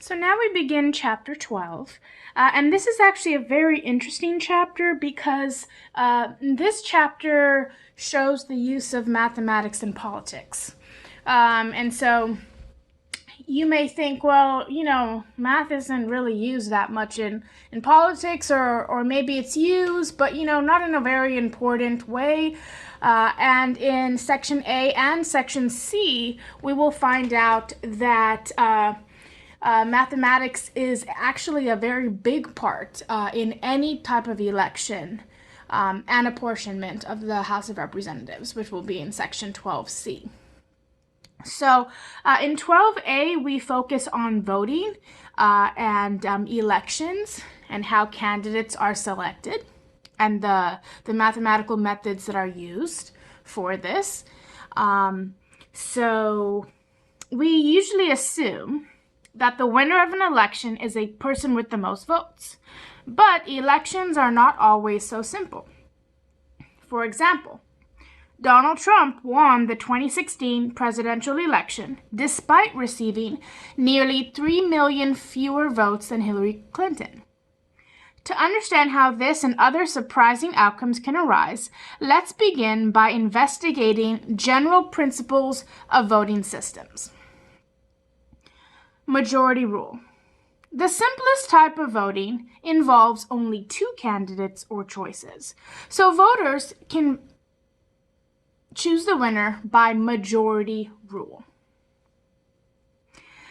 So now we begin chapter 12, and this is actually a very interesting chapter because this chapter shows the use of mathematics in politics. And so you may think, well, math isn't really used that much in politics, or maybe it's used, but, not in a very important way. And in section A and section C, we will find out that mathematics is actually a very big part in any type of election and apportionment of the House of Representatives, which will be in section 12C. So in 12A, we focus on voting and elections and how candidates are selected and the mathematical methods that are used for this. So we usually assume that the winner of an election is a person with the most votes. But elections are not always so simple. For example, Donald Trump won the 2016 presidential election despite receiving nearly 3 million fewer votes than Hillary Clinton. To understand how this and other surprising outcomes can arise, let's begin by investigating general principles of voting systems. Majority rule. The simplest type of voting involves only two candidates or choices. So voters can choose the winner by majority rule.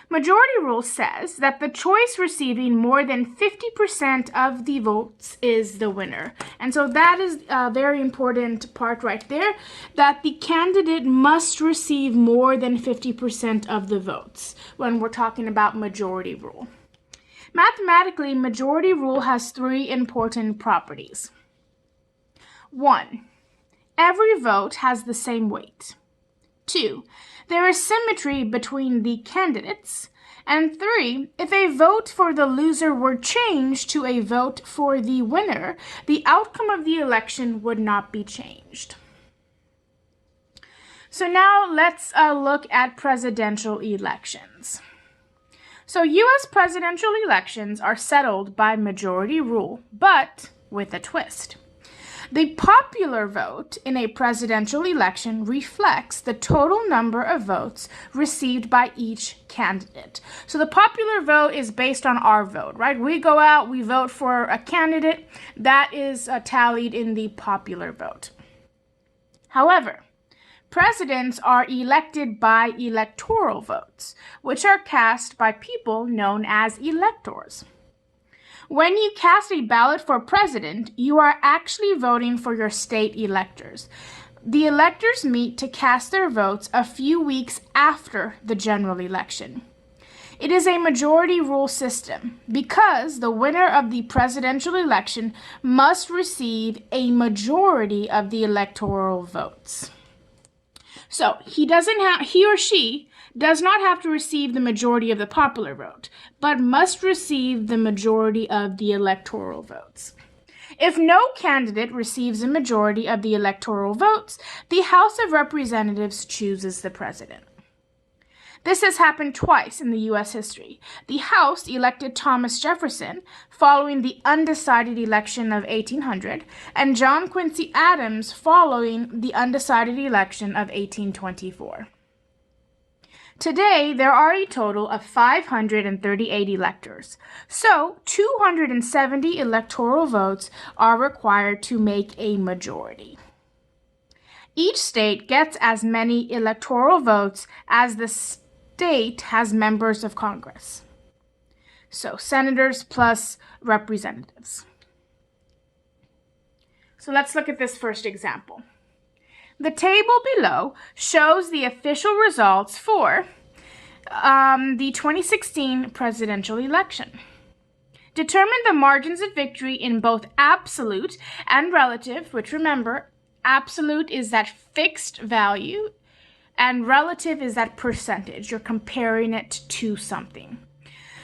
Majority rule says that the choice receiving more than 50% of the votes is the winner. And so that is a very important part right there, that the candidate must receive more than 50% of the votes when we're talking about majority rule. Mathematically, majority rule has three important properties. 1. Every vote has the same weight. 2. There is symmetry between the candidates. And 3, if a vote for the loser were changed to a vote for the winner, the outcome of the election would not be changed. So now let's look at presidential elections. So U.S. presidential elections are settled by majority rule, but with a twist. The popular vote in a presidential election reflects the total number of votes received by each candidate. So the popular vote is based on our vote, right? We go out, we vote for a candidate, that is tallied in the popular vote. However, presidents are elected by electoral votes, which are cast by people known as electors. When you cast a ballot for president, you are actually voting for your state electors. The electors meet to cast their votes a few weeks after the general election. It is a majority rule system because the winner of the presidential election must receive a majority of the electoral votes. So he or she does not have to receive the majority of the popular vote, but must receive the majority of the electoral votes. If no candidate receives a majority of the electoral votes, the House of Representatives chooses the president. This has happened twice in the U.S. history. The House elected Thomas Jefferson following the undecided election of 1800, and John Quincy Adams following the undecided election of 1824. Today, there are a total of 538 electors, so 270 electoral votes are required to make a majority. Each state gets as many electoral votes as the state has members of Congress. So senators plus representatives. So let's look at this first example. The table below shows the official results for the 2016 presidential election. Determine the margins of victory in both absolute and relative, which remember, absolute is that fixed value, and relative is that percentage. You're comparing it to something.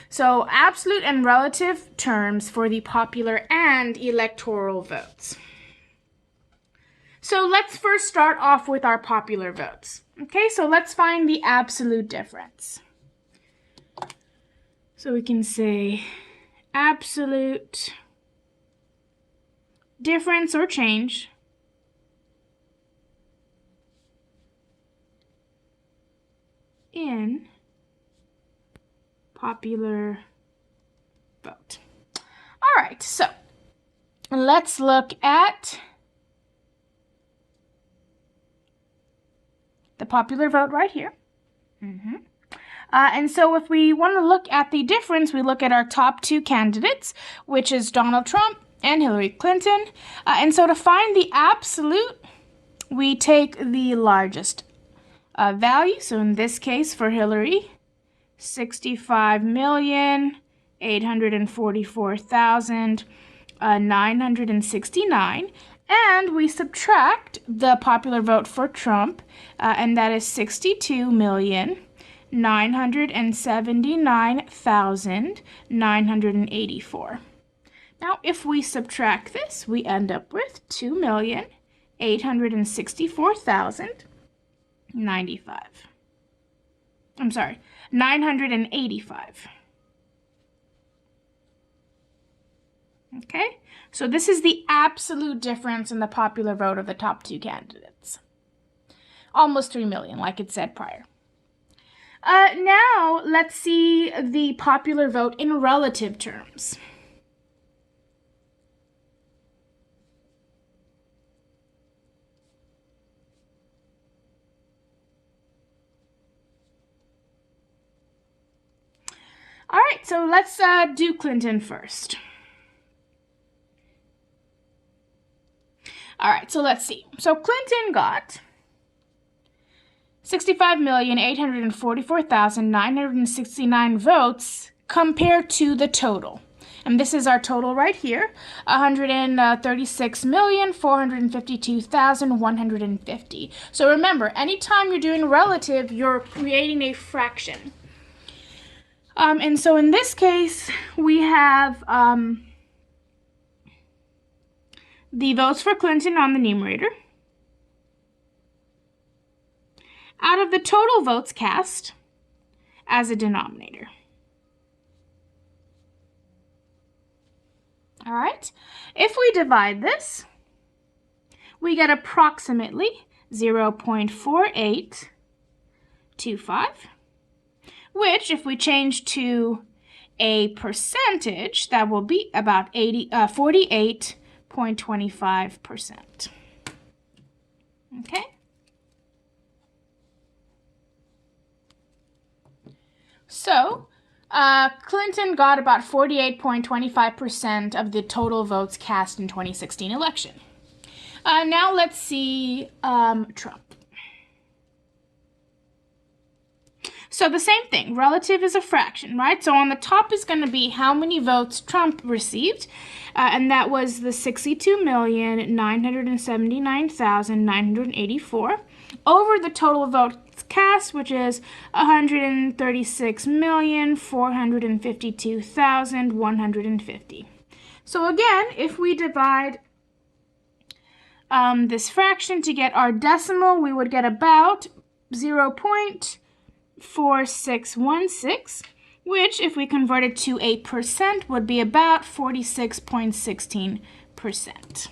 So absolute and relative terms for the popular and electoral votes. So let's first start off with our popular votes. Okay, so let's find the absolute difference. So we can say absolute difference or change in popular vote. All right, so let's look at the popular vote right here. And so if we want to look at the difference, we look at our top two candidates, which is Donald Trump and Hillary Clinton. And so to find the absolute, we take the largest value. So in this case for Hillary, 65,844,969. And we subtract the popular vote for Trump, and that is 62,979,984. Now, if we subtract this, we end up with 2,864,095. I'm sorry, 985. Okay, so this is the absolute difference in the popular vote of the top two candidates. Almost 3 million, like it said prior. Now, let's see the popular vote in relative terms. All right, so let's do Clinton first. All right, so let's see. So Clinton got 65,844,969 votes compared to the total. And this is our total right here, 136,452,150. So remember, anytime you're doing relative, you're creating a fraction. And so in this case, we have the votes for Clinton on the numerator out of the total votes cast as a denominator. All right, if we divide this, we get approximately 0.4825, which if we change to a percentage, that will be about 48.25%. Okay? So, Clinton got about 48.25% of the total votes cast in 2016 election. Now let's see Trump. So the same thing, relative is a fraction, right? So on the top is going to be how many votes Trump received, and that was the 62,979,984 over the total votes cast, which is 136,452,150. So again, if we divide this fraction to get our decimal, we would get about 0.4616, which if we convert it to a percent would be about 46.16%.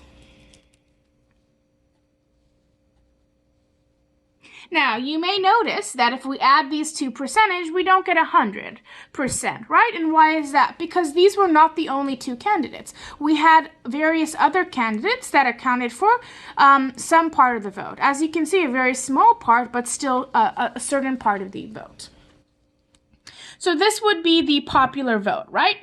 Now, you may notice that if we add these two percentage, we don't get 100%, right? And why is that? Because these were not the only two candidates. We had various other candidates that accounted for some part of the vote. As you can see, a very small part, but still a certain part of the vote. So this would be the popular vote, right?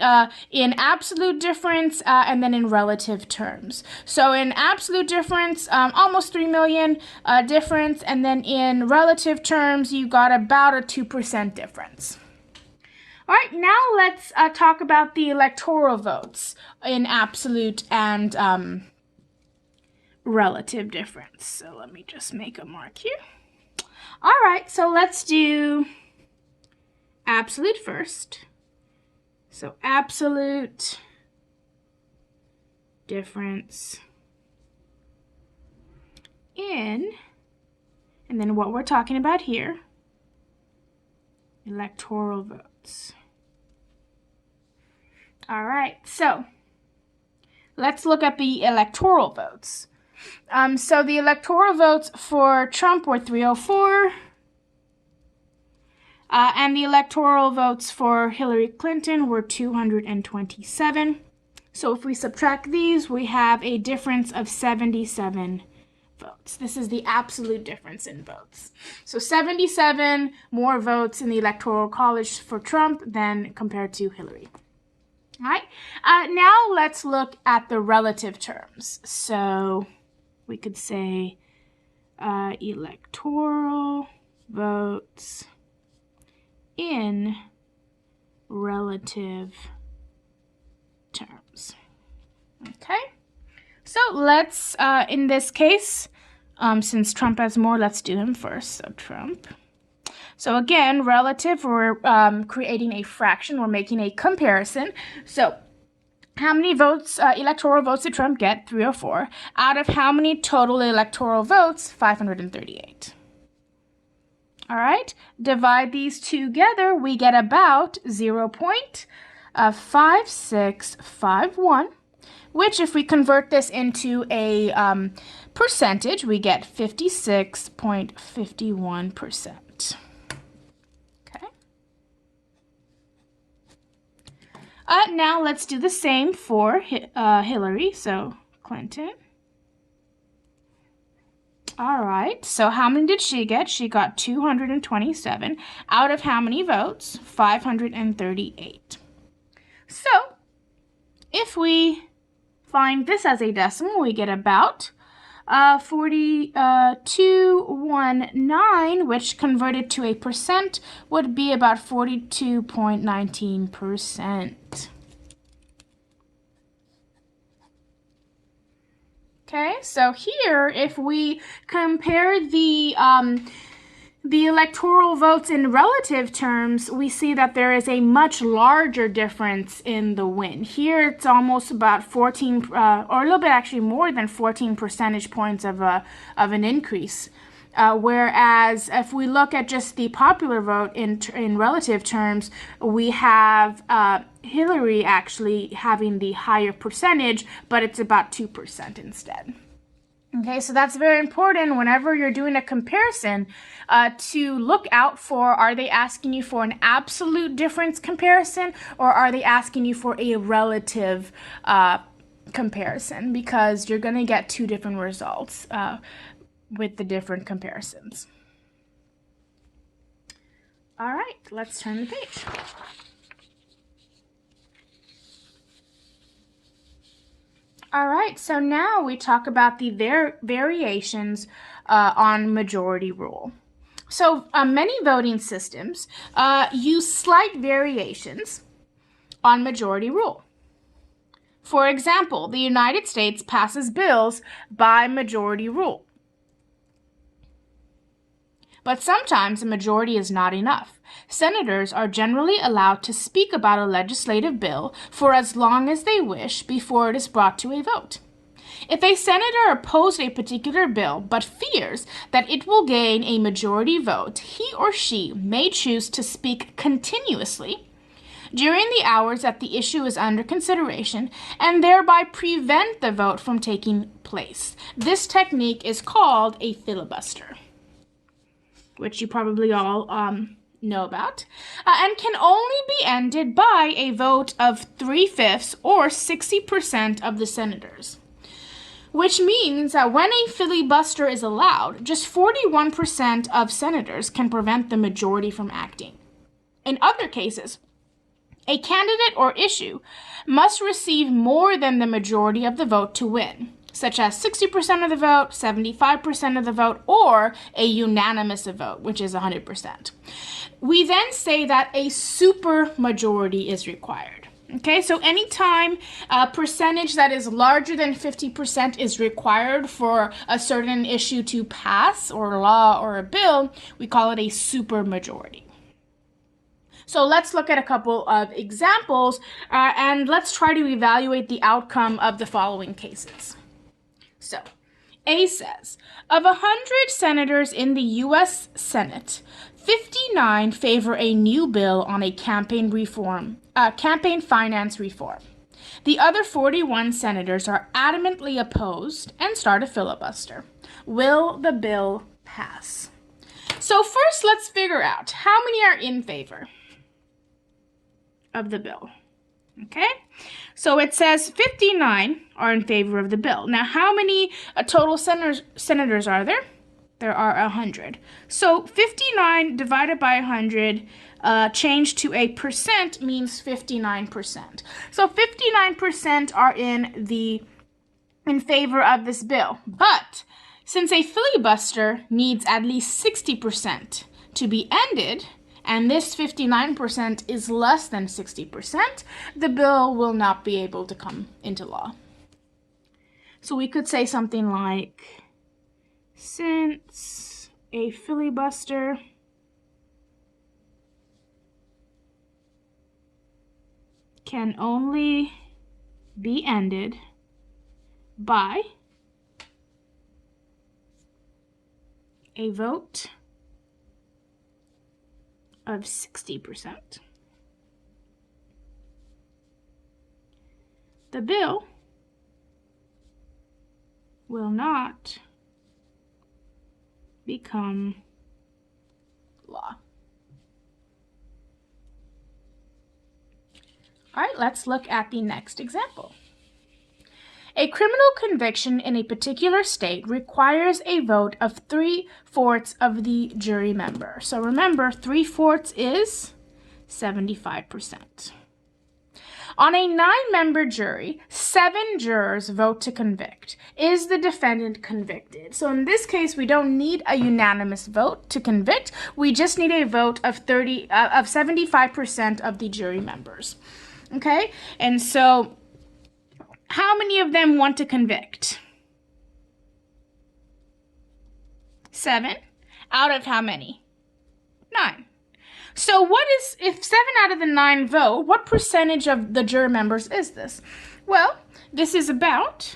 In absolute difference and then in relative terms. So in absolute difference, almost 3 million difference, and then in relative terms, you got about a 2% difference. All right, now let's talk about the electoral votes in absolute and relative difference. So let me just make a mark here. All right, so let's do absolute first. So absolute difference in, and then what we're talking about here, electoral votes. All right, so let's look at the electoral votes. So the electoral votes for Trump were 304, and the electoral votes for Hillary Clinton were 227. So if we subtract these, we have a difference of 77 votes. This is the absolute difference in votes. So 77 more votes in the Electoral College for Trump than compared to Hillary. All right. Now let's look at the relative terms. So we could say electoral votes in relative terms. Okay. So let's, in this case, since Trump has more, let's do him first. So Trump. So again, relative, we're creating a fraction. We're making a comparison. So how many votes, electoral votes did Trump get? 304. Out of how many total electoral votes? 538. All right. Divide these together. We get about 0.5651. Which, if we convert this into a percentage, we get 56.51%. Okay. Now let's do the same for Hillary, so Clinton. All right, so how many did she get? She got 227. Out of how many votes? 538. So, if we find this as a decimal, we get about 4219, which converted to a percent would be about 42.19%. Okay, so here, if we compare the electoral votes in relative terms, we see that there is a much larger difference in the win. Here, it's almost about 14, or a little bit actually more than 14 percentage points of an increase. Whereas if we look at just the popular vote in relative terms, we have Hillary actually having the higher percentage, but it's about 2% instead. Okay, so that's very important whenever you're doing a comparison to look out for, are they asking you for an absolute difference comparison, or are they asking you for a relative comparison? Because you're going to get two different results with the different comparisons. All right, let's turn the page. All right, so now we talk about the variations on majority rule. So many voting systems use slight variations on majority rule. For example, the United States passes bills by majority rule. But sometimes a majority is not enough. Senators are generally allowed to speak about a legislative bill for as long as they wish before it is brought to a vote. If a senator opposed a particular bill but fears that it will gain a majority vote, he or she may choose to speak continuously during the hours that the issue is under consideration and thereby prevent the vote from taking place. This technique is called a filibuster, which you probably all know about, and can only be ended by a vote of 3/5 or 60% of the senators. Which means that when a filibuster is allowed, just 41% of senators can prevent the majority from acting. In other cases, a candidate or issue must receive more than the majority of the vote to win, such as 60% of the vote, 75% of the vote, or a unanimous vote, which is 100%. We then say that a supermajority is required. Okay, so anytime a percentage that is larger than 50% is required for a certain issue to pass, or a law or a bill, we call it a supermajority. So let's look at a couple of examples, and let's try to evaluate the outcome of the following cases. So, A says, of 100 senators in the U.S. Senate, 59 favor a new bill on a campaign finance reform. The other 41 senators are adamantly opposed and start a filibuster. Will the bill pass? So first, let's figure out how many are in favor of the bill. Okay, so it says 59 are in favor of the bill. Now, how many total senators are there? There are 100. So 59 divided by 100 changed to a percent means 59%. So 59% are in favor of this bill. But since a filibuster needs at least 60% to be ended, and this 59% is less than 60%, the bill will not be able to come into law. So we could say something like, since a filibuster can only be ended by a vote of 60%, the bill will not become law. All right, let's look at the next example. A criminal conviction in a particular state requires a vote of 3/4 of the jury member. So remember, 3/4 is 75%. On a 9-member jury, 7 jurors vote to convict. Is the defendant convicted? So in this case, we don't need a unanimous vote to convict. We just need a vote of 75% of the jury members. Okay? And so how many of them want to convict? 7. Out of how many? 9. So if 7 out of the 9 vote, what percentage of the jury members is this? Well, this is about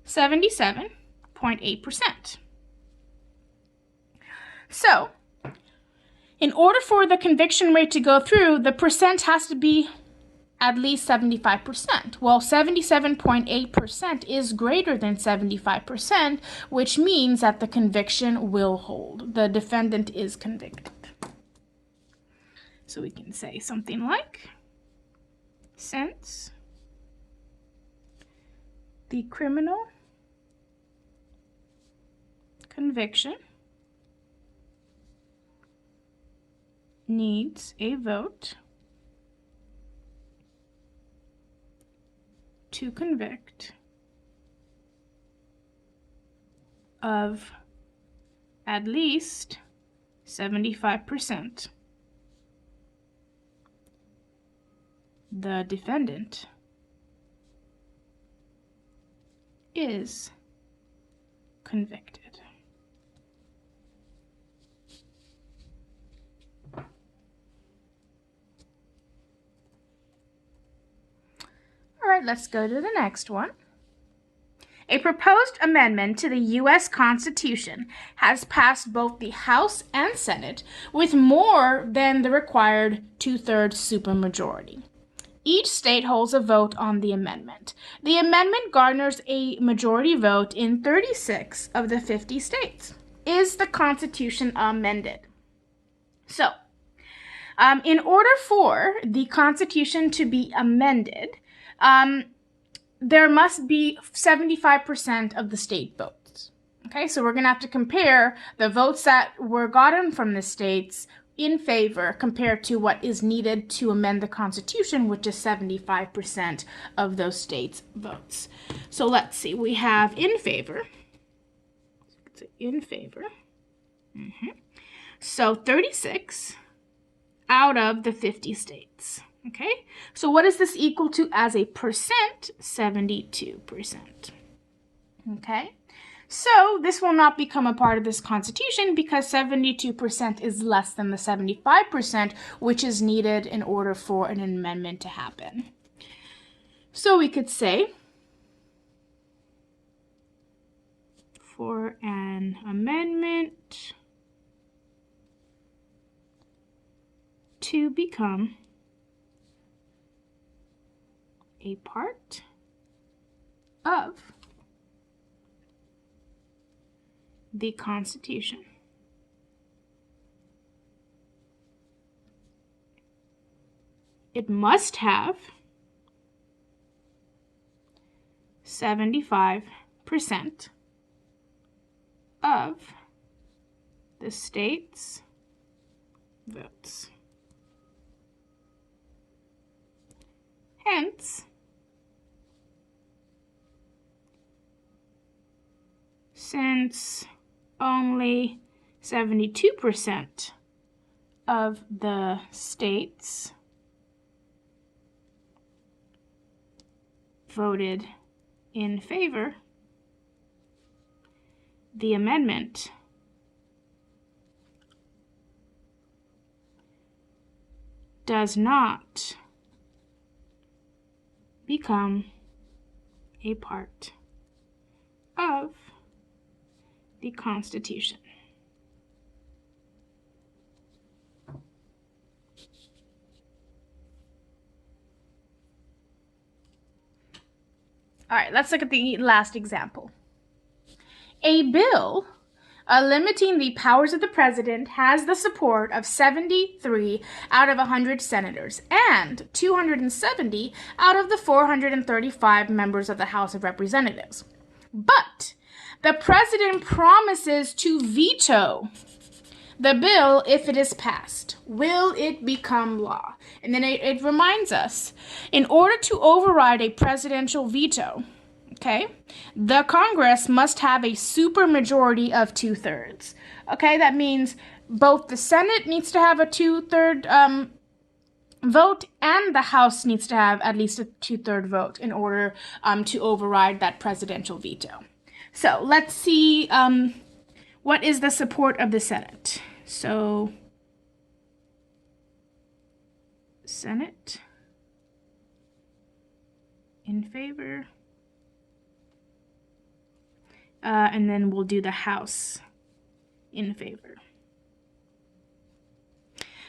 77.8%. So, in order for the conviction rate to go through, the percent has to be at least 75%. Well, 77.8% is greater than 75%, which means that the conviction will hold. The defendant is convicted. So we can say something like, since the criminal conviction needs a vote to convict of at least 75%. The defendant is convicted. All right, let's go to the next one. A proposed amendment to the U.S. Constitution has passed both the House and Senate with more than the required 2/3 supermajority. Each state holds a vote on the amendment. The amendment garners a majority vote in 36 of the 50 states. Is the Constitution amended? So, in order for the Constitution to be amended, there must be 75% of the state votes. Okay, so we're going to have to compare the votes that were gotten from the states in favor compared to what is needed to amend the Constitution, which is 75% of those states' votes. So let's see, we have in favor. In favor. So 36 out of the 50 states. Okay, so what is this equal to as a percent? 72%. Okay, so this will not become a part of this Constitution because 72% is less than the 75%, which is needed in order for an amendment to happen. So we could say for an amendment to become a part of the Constitution. It must have 75% of the state's votes. Hence, since only 72% of the states voted in favor, the amendment does not become a part of the Constitution. All right, let's look at the last example. A bill limiting the powers of the president has the support of 73 out of 100 senators and 270 out of the 435 members of the House of Representatives. But the president promises to veto the bill if it is passed. Will it become law? And then it reminds us, in order to override a presidential veto, okay, the Congress must have a supermajority of 2/3. Okay, that means both the Senate needs to have a 2/3 vote, and the House needs to have at least a 2/3 vote in order to override that presidential veto. So let's see what is the support of the Senate. So Senate in favor. And then we'll do the House in favor.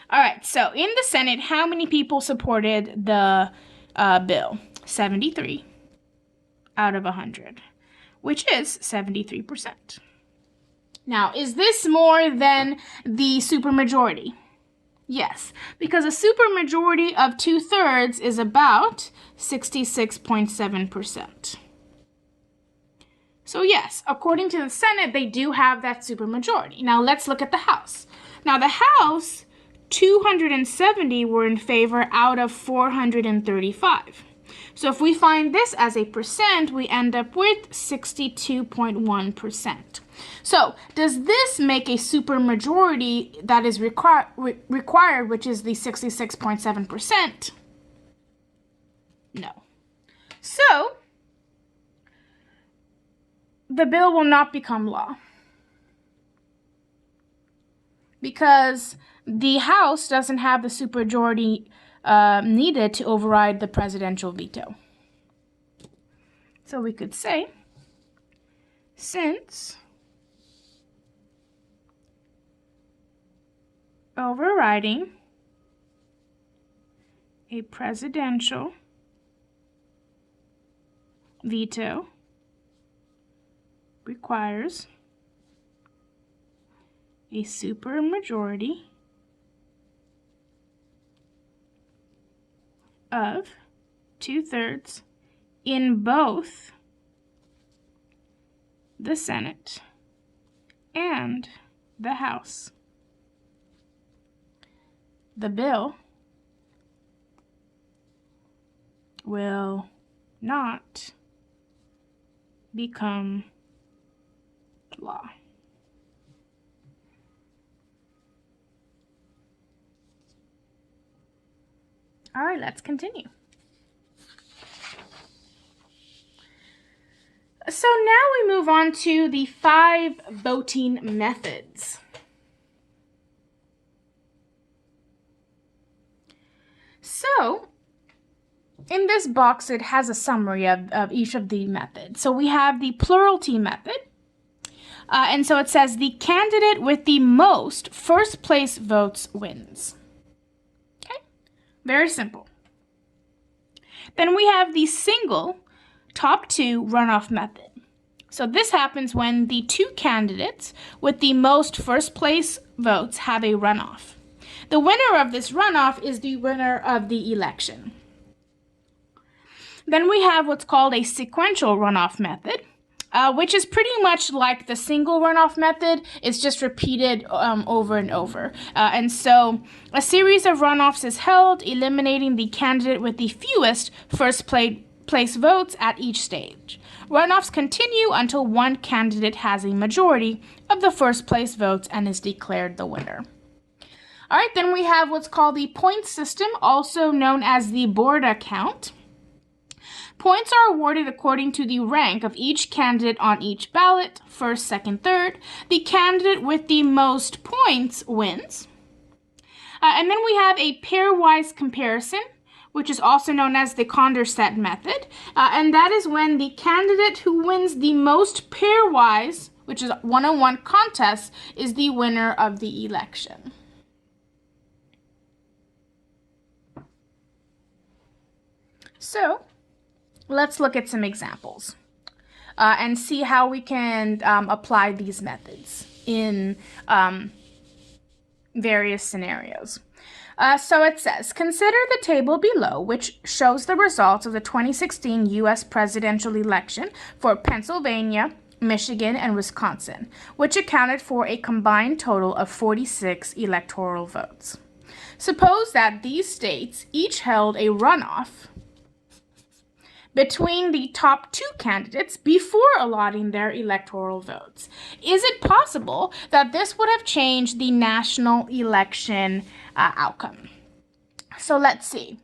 All right, so in the Senate, how many people supported the bill? 73 out of 100, which is 73%. Now, is this more than the supermajority? Yes, because a supermajority of 2/3 is about 66.7%. So yes, according to the Senate, they do have that supermajority. Now let's look at the House. Now the House, 270 were in favor out of 435. So if we find this as a percent, we end up with 62.1%. So does this make a supermajority that is required, which is the 66.7%? No. So the bill will not become law because the House doesn't have the supermajority needed to override the presidential veto. So we could say, since overriding a presidential veto requires a supermajority of 2/3 in both the Senate and the House. The bill will not become law. All right, let's continue. So now we move on to the 5 voting methods. So in this box, it has a summary of each of the methods. So we have the plurality method, And so it says the candidate with the most first place votes wins. Okay, very simple. Then we have the single top two runoff method. So this happens when the two candidates with the most first place votes have a runoff. The winner of this runoff is the winner of the election. Then we have what's called a sequential runoff method, which is pretty much like the single runoff method. It's just repeated over and over. And so a series of runoffs is held, eliminating the candidate with the fewest first place votes at each stage. Runoffs continue until one candidate has a majority of the first place votes and is declared the winner. All right, then we have what's called the point system, also known as the Borda count. Points are awarded according to the rank of each candidate on each ballot, first, second, third. The candidate with the most points wins. And then we have a pairwise comparison, which is also known as the Condorcet method. And that is when the candidate who wins the most pairwise, which is one-on-one contest, is the winner of the election. So, let's look at some examples and see how we can apply these methods in various scenarios. So it says, consider the table below, which shows the results of the 2016 U.S. presidential election for Pennsylvania, Michigan, and Wisconsin, which accounted for a combined total of 46 electoral votes. Suppose that these states each held a runoff between the top two candidates before allotting their electoral votes. Is it possible that this would have changed the national election outcome? So let's see.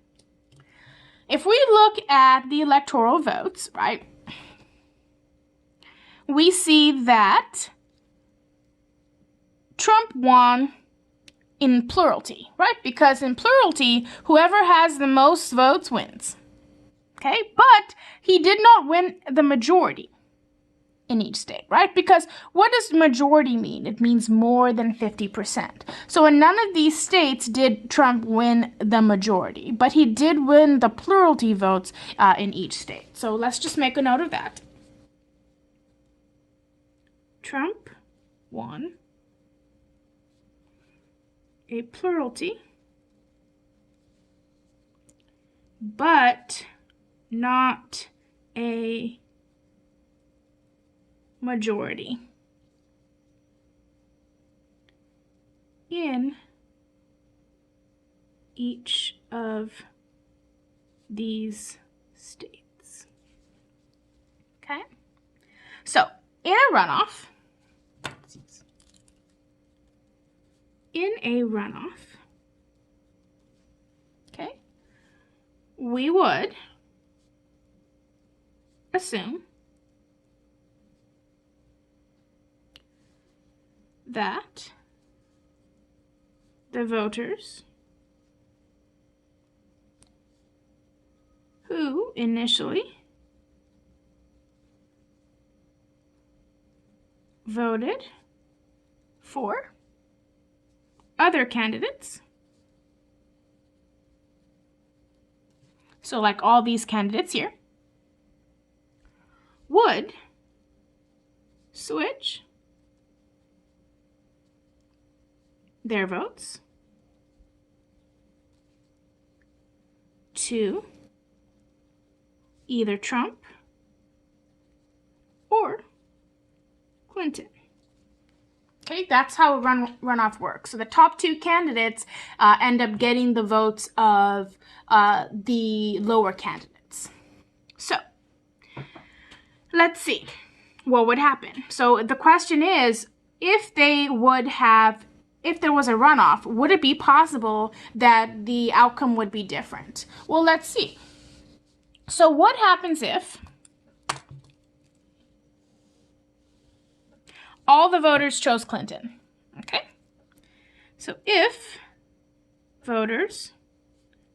If we look at the electoral votes, right, we see that Trump won in plurality, right? Because in plurality, whoever has the most votes wins. Okay, but he did not win the majority in each state, right? Because what does majority mean? It means more than 50%. So in none of these states did Trump win the majority, but he did win the plurality votes in each state. So let's just make a note of that. Trump won a plurality, but not a majority in each of these states. Okay? So, in a runoff, okay, we would assume that the voters who initially voted for other candidates, so like all these candidates here, would switch their votes to either Trump or Clinton. Okay, that's how a runoff works. So the top two candidates end up getting the votes of the lower candidates. So let's see what would happen. So the question is, if there was a runoff, would it be possible that the outcome would be different? Well, let's see. So what happens if all the voters chose Clinton? Okay. So if voters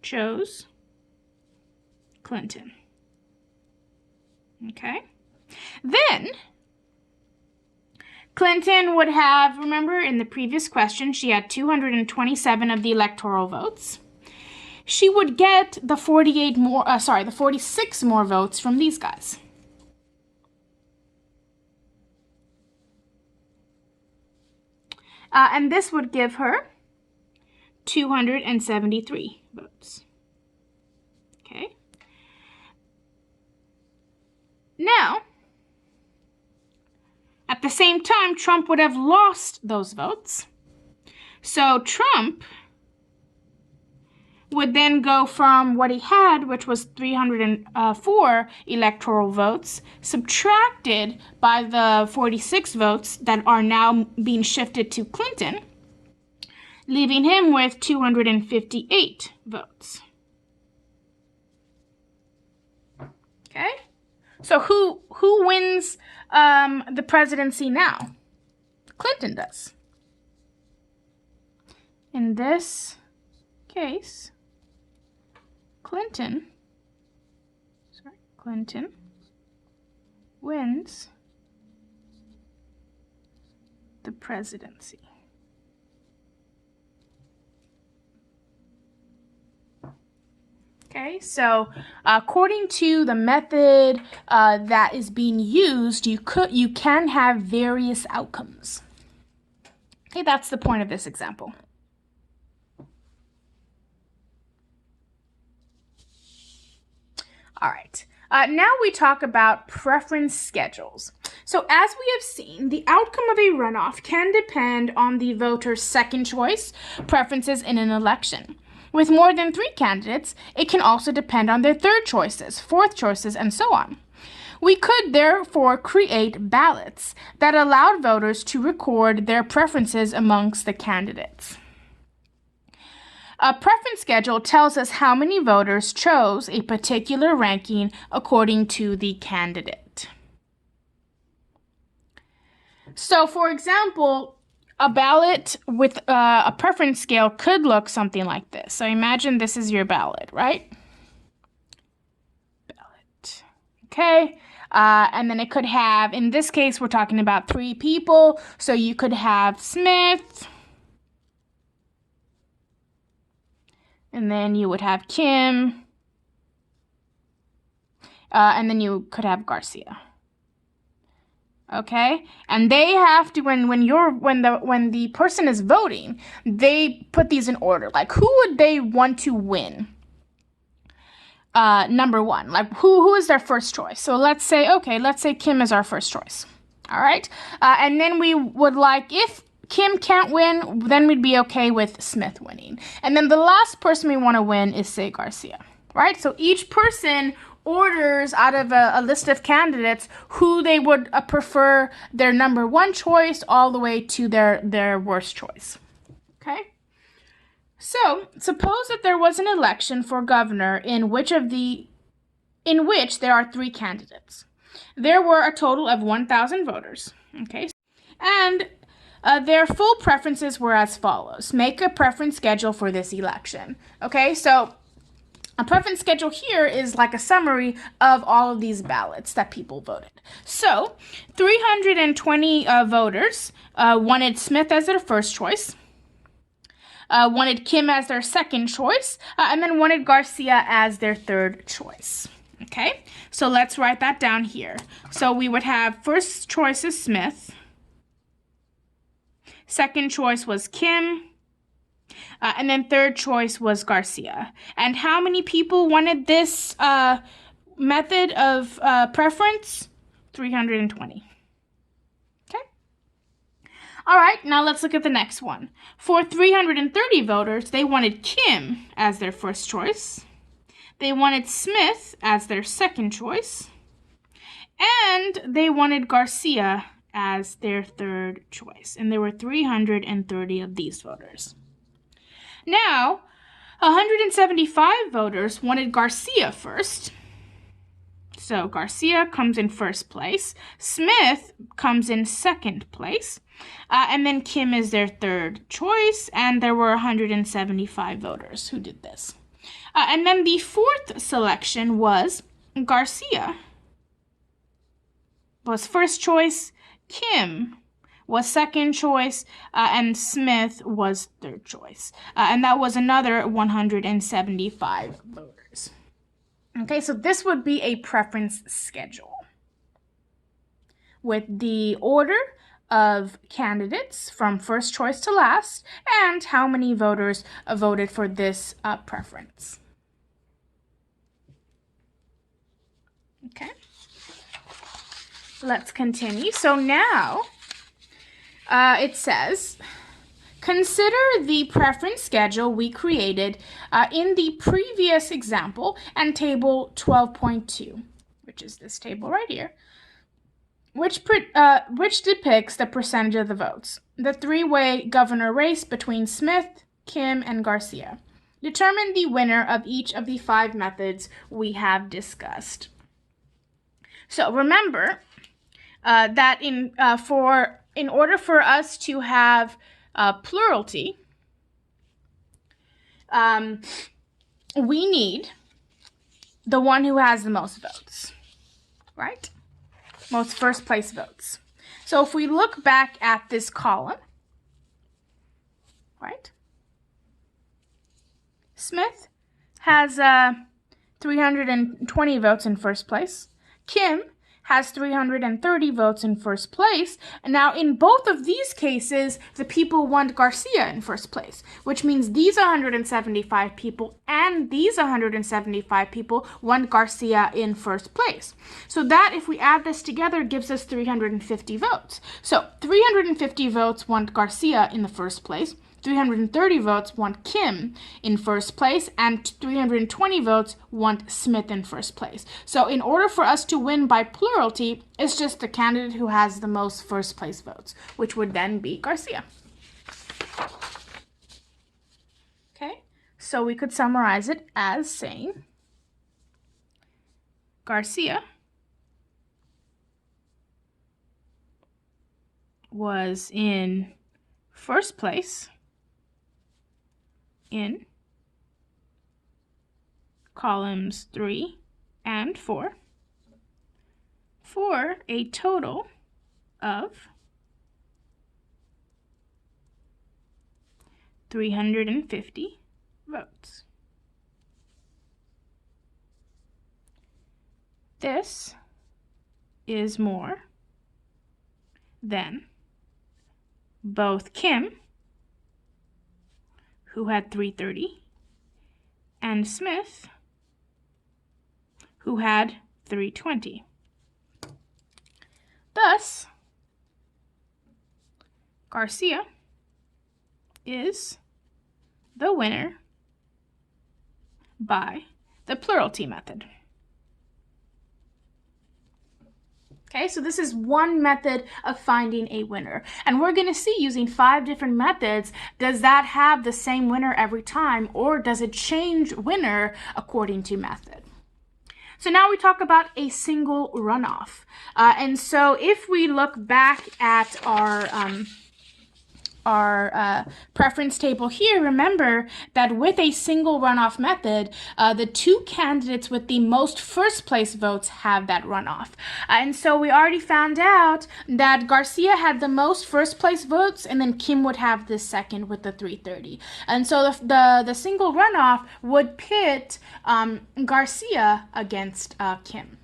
chose Clinton, okay, then Clinton would have, remember in the previous question, she had 227 of the electoral votes. She would get the 46 more votes from these guys. And this would give her 273 votes. Okay. Now, at the same time, Trump would have lost those votes. So Trump would then go from what he had, which was 304 electoral votes, subtracted by the 46 votes that are now being shifted to Clinton, leaving him with 258 votes. Okay? So who wins the presidency now? Clinton does. In this case, Clinton wins the presidency. Okay, so according to the method that is being used, you can have various outcomes. Okay, that's the point of this example. All right, now we talk about preference schedules. So as we have seen, the outcome of a runoff can depend on the voter's second choice preferences in an election. With more than 3 candidates, it can also depend on their third choices, fourth choices, and so on. We could therefore create ballots that allowed voters to record their preferences amongst the candidates. A preference schedule tells us how many voters chose a particular ranking according to the candidate. So, for example, a ballot with a preference scale could look something like this. So imagine this is your ballot, right? Ballot. Okay. And then it could have, in this case, we're talking about 3 people. So you could have Smith. And then you would have Kim. And then you could have Garcia. Okay, and they have to when the person is voting, they put these in order. Like, who would they want to win? Number 1, like who is their first choice? So let's say Kim is our first choice. All right, and then we would like, if Kim can't win, then we'd be okay with Smith winning. And then the last person we want to win is, say, Garcia. Right? So each person orders out of a list of candidates who they would prefer their number 1 choice all the way to their worst choice. Okay? So, suppose that there was an election for governor in which there are 3 candidates. There were a total of 1,000 voters. Okay? And their full preferences were as follows. Make a preference schedule for this election. Okay? So, a preference schedule here is like a summary of all of these ballots that people voted. So, 320 voters wanted Smith as their first choice, wanted Kim as their second choice, and then wanted Garcia as their third choice. Okay, so let's write that down here. So we would have first choice is Smith, second choice was Kim, and then third choice was Garcia. And how many people wanted this method of preference? 320. Okay. All right, now let's look at the next one. For 330 voters, they wanted Kim as their first choice. They wanted Smith as their second choice. And they wanted Garcia as their third choice. And there were 330 of these voters. Now, 175 voters wanted Garcia first. So Garcia comes in first place. Smith comes in second place. And then Kim is their third choice. And there were 175 voters who did this. And then the fourth selection was Garcia was first choice. Kim was second choice, and Smith was third choice. And that was another 175 voters. Okay, so this would be a preference schedule with the order of candidates from first choice to last and how many voters voted for this preference. Okay, let's continue. So now it says, consider the preference schedule we created in the previous example and table 12.2, which is this table right here, which depicts the percentage of the votes. The three-way governor race between Smith, Kim, and Garcia. Determine the winner of each of the 5 methods we have discussed. So remember that in order for us to have plurality, we need the one who has the most votes, right? Most first place votes. So if we look back at this column, right? Smith has 320 votes in first place. Kim has 330 votes in first place. And now in both of these cases, the people want Garcia in first place, which means these 175 people and these 175 people want Garcia in first place. So that, if we add this together, gives us 350 votes. So 350 votes want Garcia in the first place. 330 votes want Kim in first place, and 320 votes want Smith in first place. So in order for us to win by plurality, it's just the candidate who has the most first place votes, which would then be Garcia. Okay, so we could summarize it as saying Garcia was in first place in columns 3 and 4 for a total of 350 votes. This is more than both Kim, who had 330, and Smith, who had 320. Thus, Garcia is the winner by the plurality method. Okay, so this is one method of finding a winner. And we're going to see, using 5 different methods, does that have the same winner every time, or does it change winner according to method? So now we talk about a single runoff. And so if we look back at our preference table here, remember that with a single runoff method, the 2 candidates with the most first place votes have that runoff. And so we already found out that Garcia had the most first place votes, and then Kim would have the second with the 330. And so the single runoff would pit Garcia against Kim.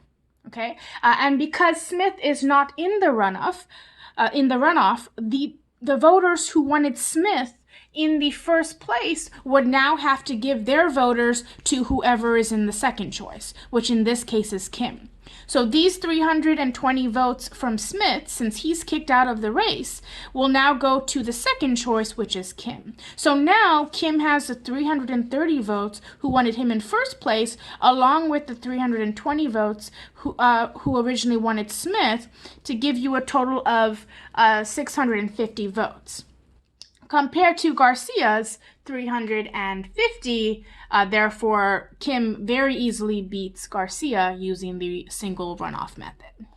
Okay, and because Smith is not in the runoff, the voters who wanted Smith in the first place would now have to give their voters to whoever is in the second choice, which in this case is Kim. So these 320 votes from Smith, since he's kicked out of the race, will now go to the second choice, which is Kim. So now Kim has the 330 votes who wanted him in first place, along with the 320 votes who originally wanted Smith, to give you a total of 650 votes. Compared to Garcia's 350, therefore, Kim very easily beats Garcia using the single runoff method.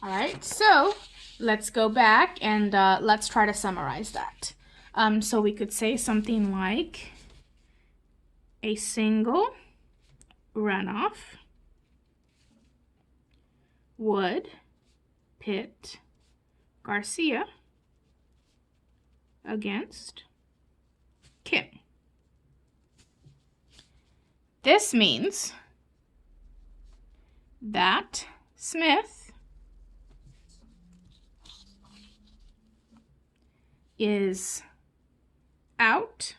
All right, so let's go back and let's try to summarize that. So we could say something like a single runoff would pit Garcia against Kim. This means that Smith is out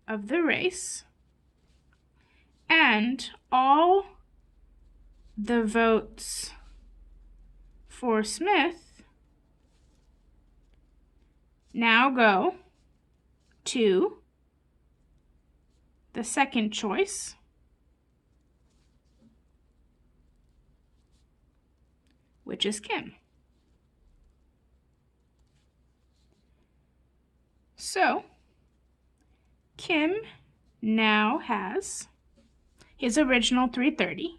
of the race and all the votes for Smith now go to the second choice, which is Kim. So, Kim now has his original 330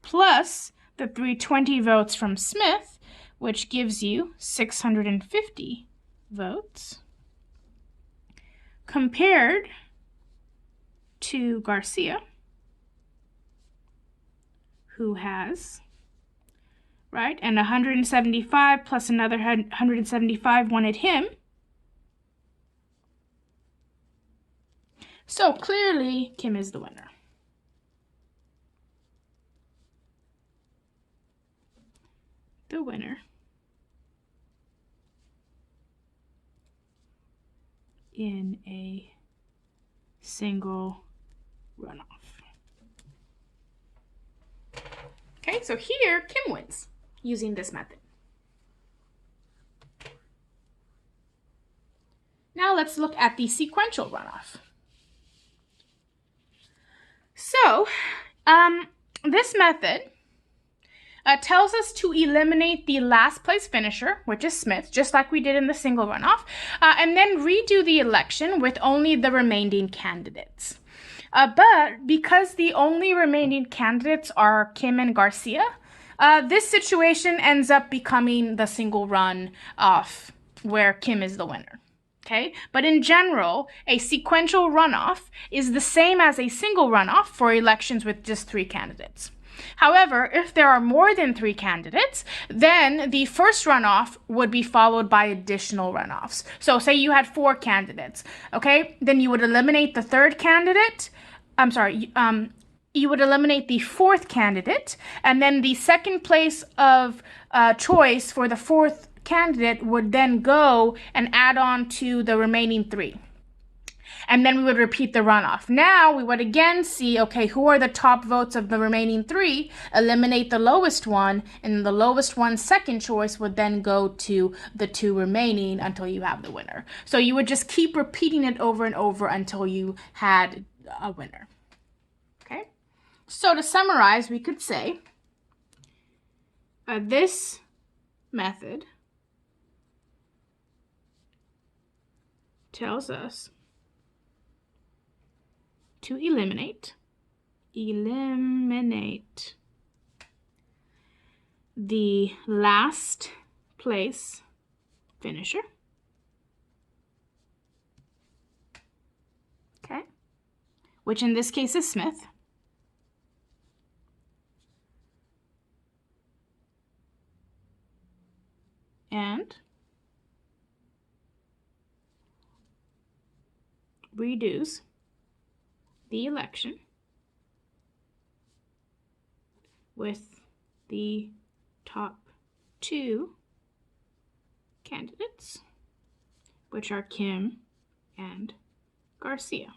plus the 320 votes from Smith, which gives you 650 votes, compared to Garcia, who has, right, and 175 plus another 175 wanted him. So clearly, Kim is the winner. The winner in a single runoff. Okay, so here Kim wins using this method. Now let's look at the sequential runoff. So, this method tells us to eliminate the last place finisher, which is Smith, just like we did in the single runoff, and then redo the election with only the remaining candidates. But because the only remaining candidates are Kim and Garcia, this situation ends up becoming the single run off where Kim is the winner. Okay, but in general, a sequential runoff is the same as a single runoff for elections with just 3 candidates. However, if there are more than 3 candidates, then the first runoff would be followed by additional runoffs. So say you had 4 candidates, okay? Then you would eliminate the third candidate. You would eliminate the 4th candidate, and then the second place of choice for the 4th candidate would then go and add on to the remaining 3. And then we would repeat the runoff. Now we would again see, okay, who are the top votes of the remaining 3, eliminate the lowest one, and the lowest one's second choice would then go to the 2 remaining until you have the winner. So you would just keep repeating it over and over until you had a winner. Okay? So to summarize, we could say this method tells us to eliminate the last place finisher. Okay, which in this case is Smith. And reduce the election with the top 2 candidates, which are Kim and Garcia.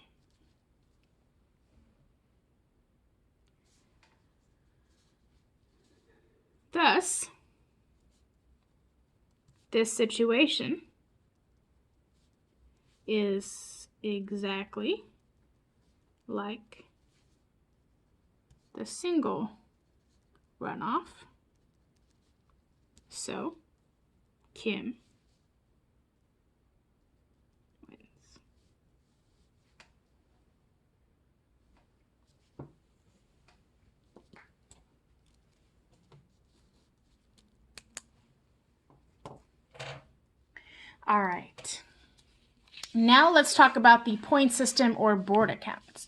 Thus, this situation is exactly like the single runoff. So, Kim wins. All right. Now let's talk about the point system or board accounts.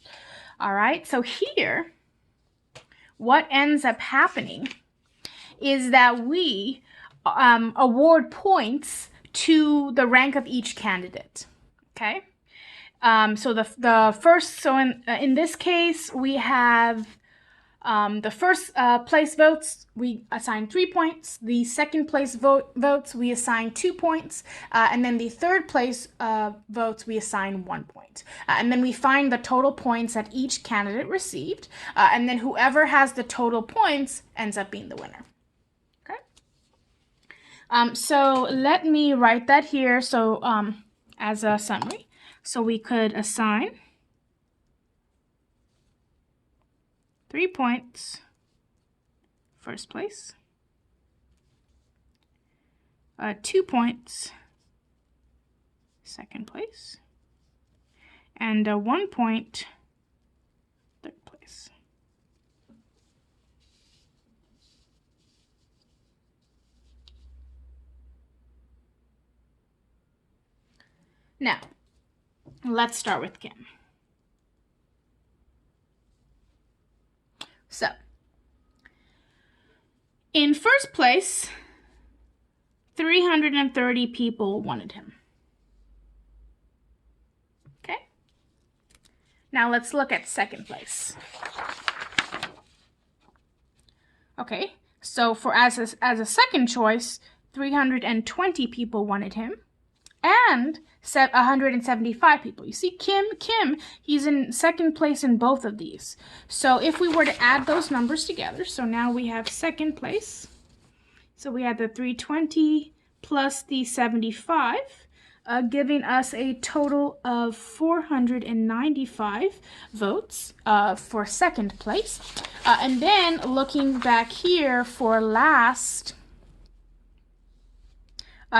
All right, so here, what ends up happening is that we award points to the rank of each candidate. Okay. So the first, so in this case, we have the first place votes, we assign 3 points. The second place votes, we assign 2 points. And then the third place votes, we assign 1 point. And then we find the total points that each candidate received. And then whoever has the total points ends up being the winner. Okay. So let me write that here. So as a summary. So we could assign 3 points, first place, 2 points, second place, and 1 point, third place. Now, let's start with Kim. So, in first place, 330 people wanted him. Okay? Now let's look at second place. Okay, so for as a second choice, 320 people wanted him, and 175 people. You see, Kim, he's in second place in both of these. So if we were to add those numbers together, so now we have second place. So we had the 320 plus the 75, giving us a total of 495 votes for second place. And then looking back here for last,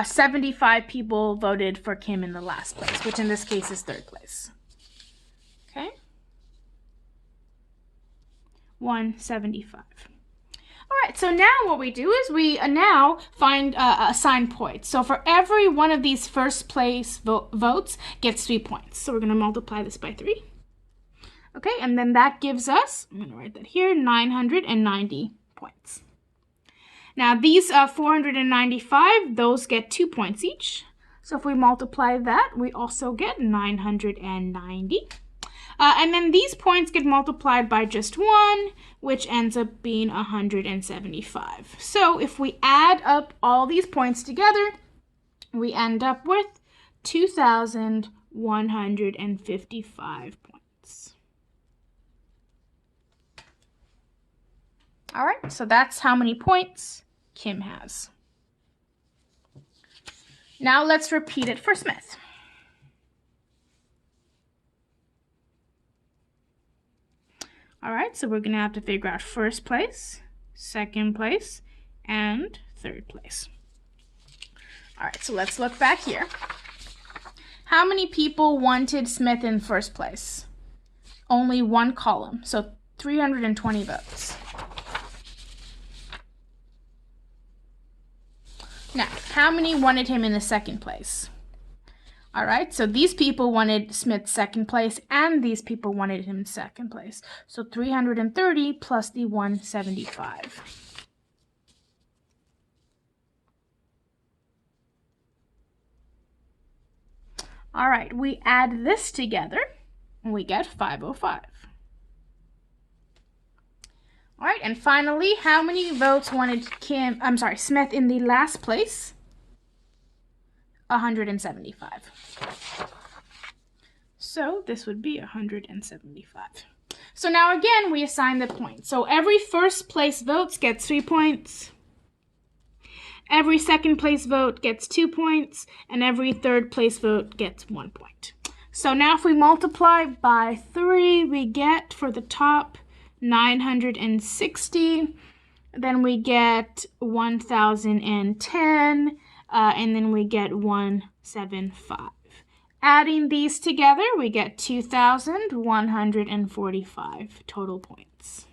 75 people voted for Kim in the last place, which in this case is third place. Okay? 175. All right, so now what we do is we now assign points. So for every one of these first place votes gets 3 points. So we're going to multiply this by 3. Okay, and then that gives us, I'm going to write that here, 990 points. Now these 495, those get 2 points each. So if we multiply that, we also get 990. And then these points get multiplied by just 1, which ends up being 175. So if we add up all these points together, we end up with 2,155 points. All right, so that's how many points Kim has. Now let's repeat it for Smith. All right, so we're going to have to figure out first place, second place, and third place. All right, so let's look back here. How many people wanted Smith in first place? Only one column, so 320 votes. Now, how many wanted him in the second place? All right, so these people wanted Smith second place, and these people wanted him in second place. So 330 plus the 175. All right, we add this together, and we get 505. All right, and finally, how many votes wanted Smith in the last place? 175. So this would be 175. So now again, we assign the points. So every first place vote gets 3 points. Every second place vote gets 2 points, and every third place vote gets 1 point. So now if we multiply by 3, we get for the top 960, then we get 1,010, and then we get 175. Adding these together, we get 2,145 total points.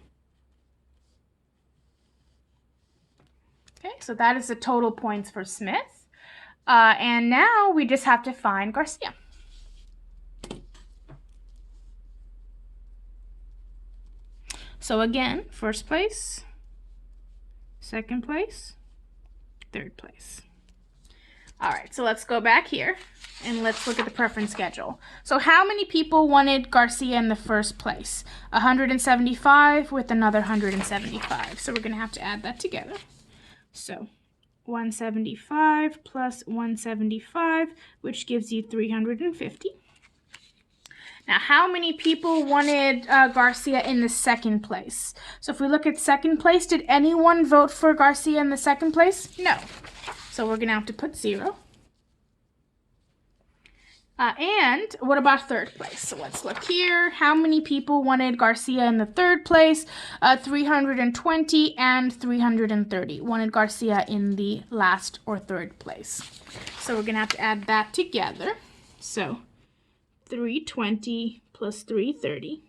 Okay, so that is the total points for Smith. And now we just have to find Garcia. So again, first place, second place, third place. All right, so let's go back here and let's look at the preference schedule. So how many people wanted Garcia in the first place? 175 with another 175. So we're going to have to add that together. So 175 plus 175, which gives you 350. Now, how many people wanted Garcia in the second place? So if we look at second place, did anyone vote for Garcia in the second place? No. So we're going to have to put 0. And what about third place? So let's look here. How many people wanted Garcia in the third place? 320 and 330 wanted Garcia in the last or third place. So we're going to have to add that together. So 320 plus 330,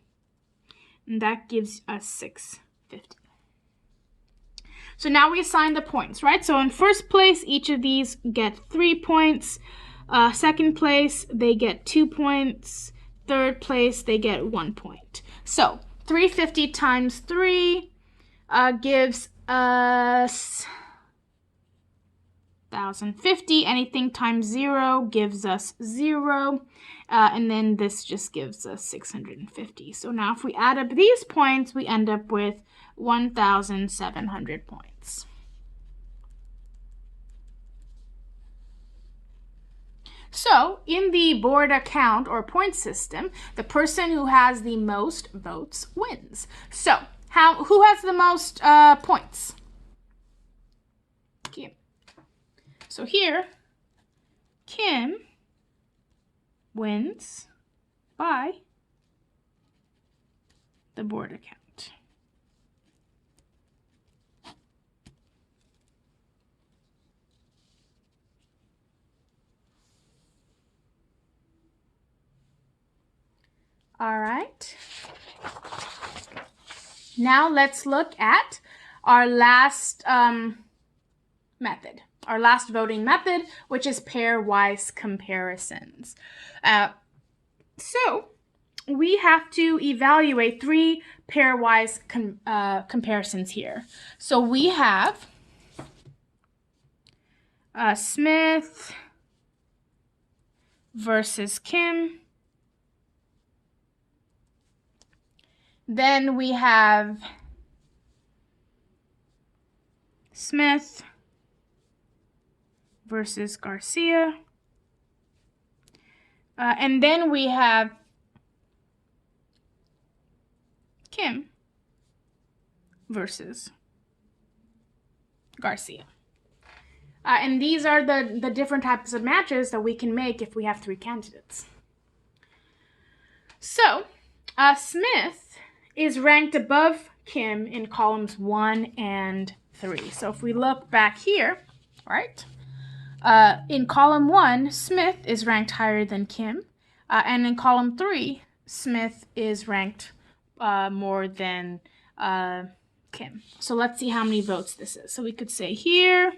and that gives us 650. So now we assign the points, right? So in first place, each of these get 3 points. Second place, they get 2 points. Third place, they get 1 point. So 350 times 3 gives us 1,050. Anything times 0 gives us 0. And then this just gives us 650. So now if we add up these points, we end up with 1,700 points. So in the board account or point system, the person who has the most votes wins. So who has the most points? Kim. So here, Kim wins by the board account. All right. Now let's look at our last method. Our last voting method, which is pairwise comparisons. So we have to evaluate 3 pairwise comparisons here. So we have Smith versus Kim. Then we have Smith versus Garcia. And then we have Kim versus Garcia. And these are the different types of matches that we can make if we have 3 candidates. So, Smith is ranked above Kim in columns 1 and 3. So if we look back here, right? In column 1, Smith is ranked higher than Kim. And in column 3, Smith is ranked more than Kim. So let's see how many votes this is. So we could say here,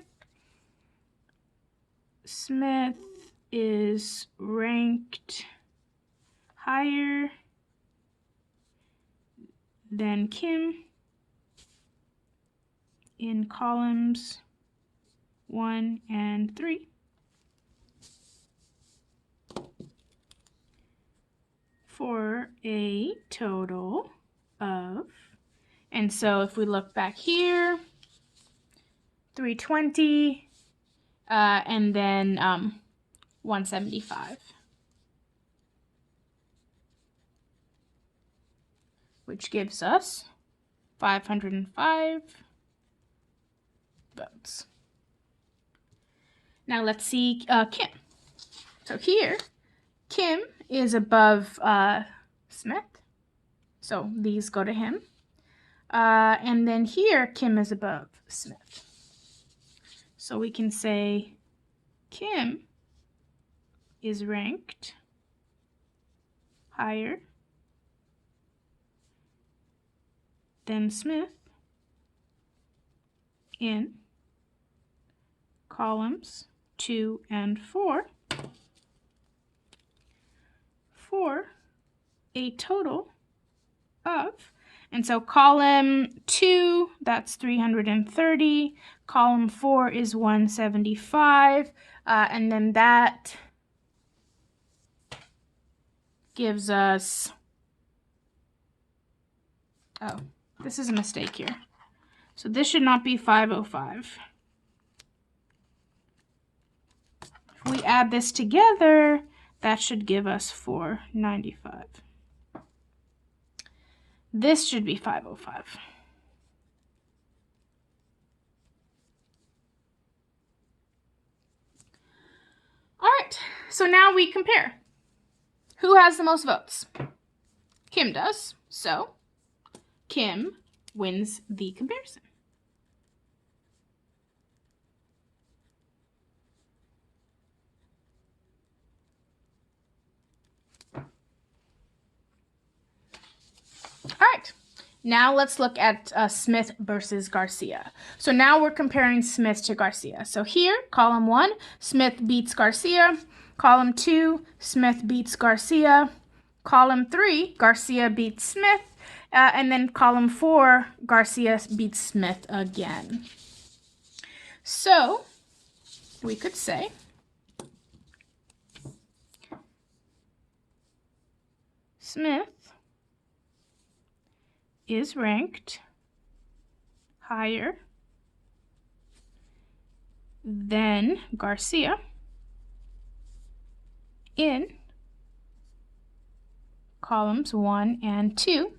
Smith is ranked higher than Kim in columns 1 and 3. For a total of, and so if we look back here, 320, and then 175. Which gives us 505 votes. Now let's see Kim. So here, Kim is above Smith. So these go to him. And then here, Kim is above Smith. So we can say Kim is ranked higher than Smith in columns 2 and 4 for a total of, And so column 2, that's 330. Column 4 is 175. And then that gives us, oh, this is a mistake here. So this should not be 505. If we add this together, that should give us 495. This should be 505. All right, so now we compare. Who has the most votes? Kim does, so Kim wins the comparison. All right, now let's look at Smith versus Garcia. So now we're comparing Smith to Garcia. So here, column 1, Smith beats Garcia. Column 2, Smith beats Garcia. Column 3, Garcia beats Smith. And then column 4, Garcia beats Smith again. So we could say Smith is ranked higher than Garcia in columns 1 and 2.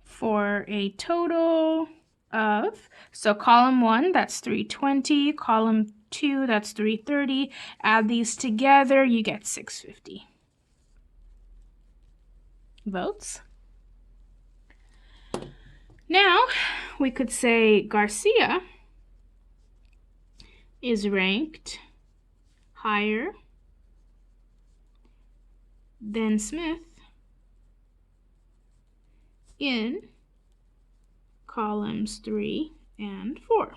For a total of, so column 1, that's 320, column 2, that's 330. Add these together, you get 650 votes. Now, we could say Garcia is ranked higher than Smith in columns 3 and 4.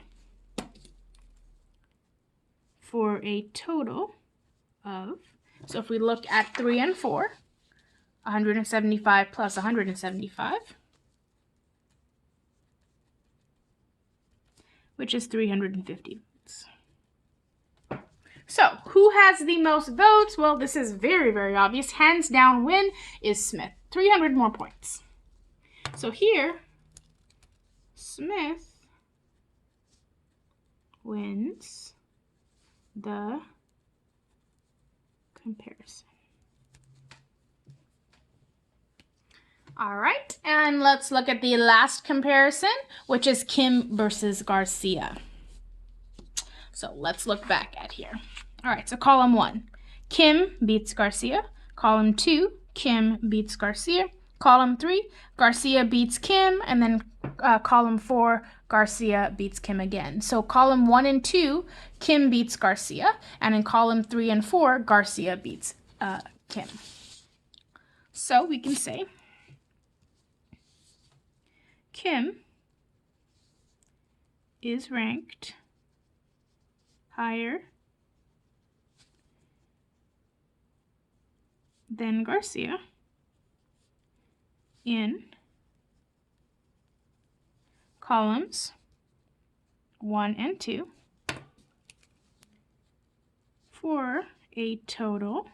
For a total of, so if we look at 3 and 4, 175 plus 175, which is 350 votes. So, who has the most votes? Well, this is very, very obvious. Hands down win is Smith. 300 more points. So here, Smith wins the comparison. All right, and let's look at the last comparison, which is Kim versus Garcia. So let's look back at here. All right, so column 1, Kim beats Garcia. Column 2, Kim beats Garcia. Column 3, Garcia beats Kim, and then column 4, Garcia beats Kim again. So column 1 and 2, Kim beats Garcia, and in column 3 and 4, Garcia beats Kim. So we can say Kim is ranked higher than Garcia in columns 1 and 2 for a total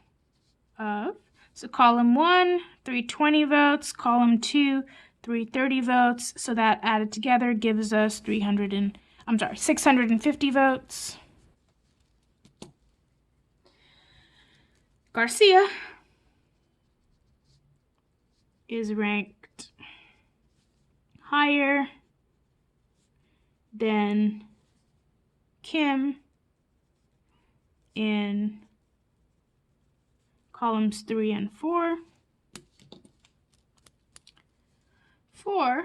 of, so column 1, 320 votes, column 2, 330 votes, so that added together gives us 650 votes. Garcia is ranked higher than Kim in columns 3 and 4 for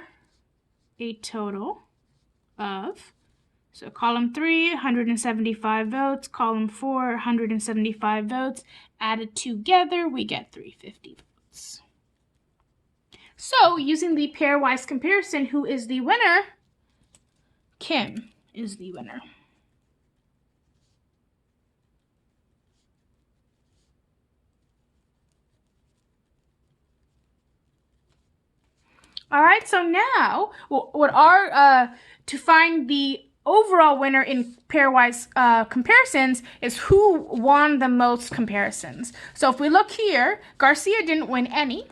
a total of, so column 3, 175 votes, column 4, 175 votes. Added together, we get 350 votes. So, using the pairwise comparison, who is the winner? Kim is the winner. All right, so now what are to find the overall winner in pairwise comparisons is who won the most comparisons. So if we look here, Garcia didn't win any.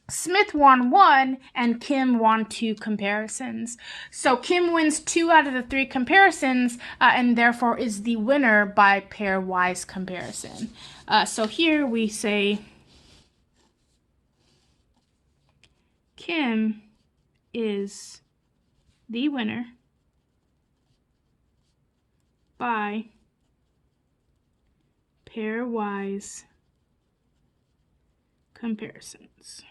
Smith won 1 and Kim won 2 comparisons. So Kim wins 2 out of the 3 comparisons and therefore is the winner by pairwise comparison. So here we say Kim is the winner by pairwise comparisons.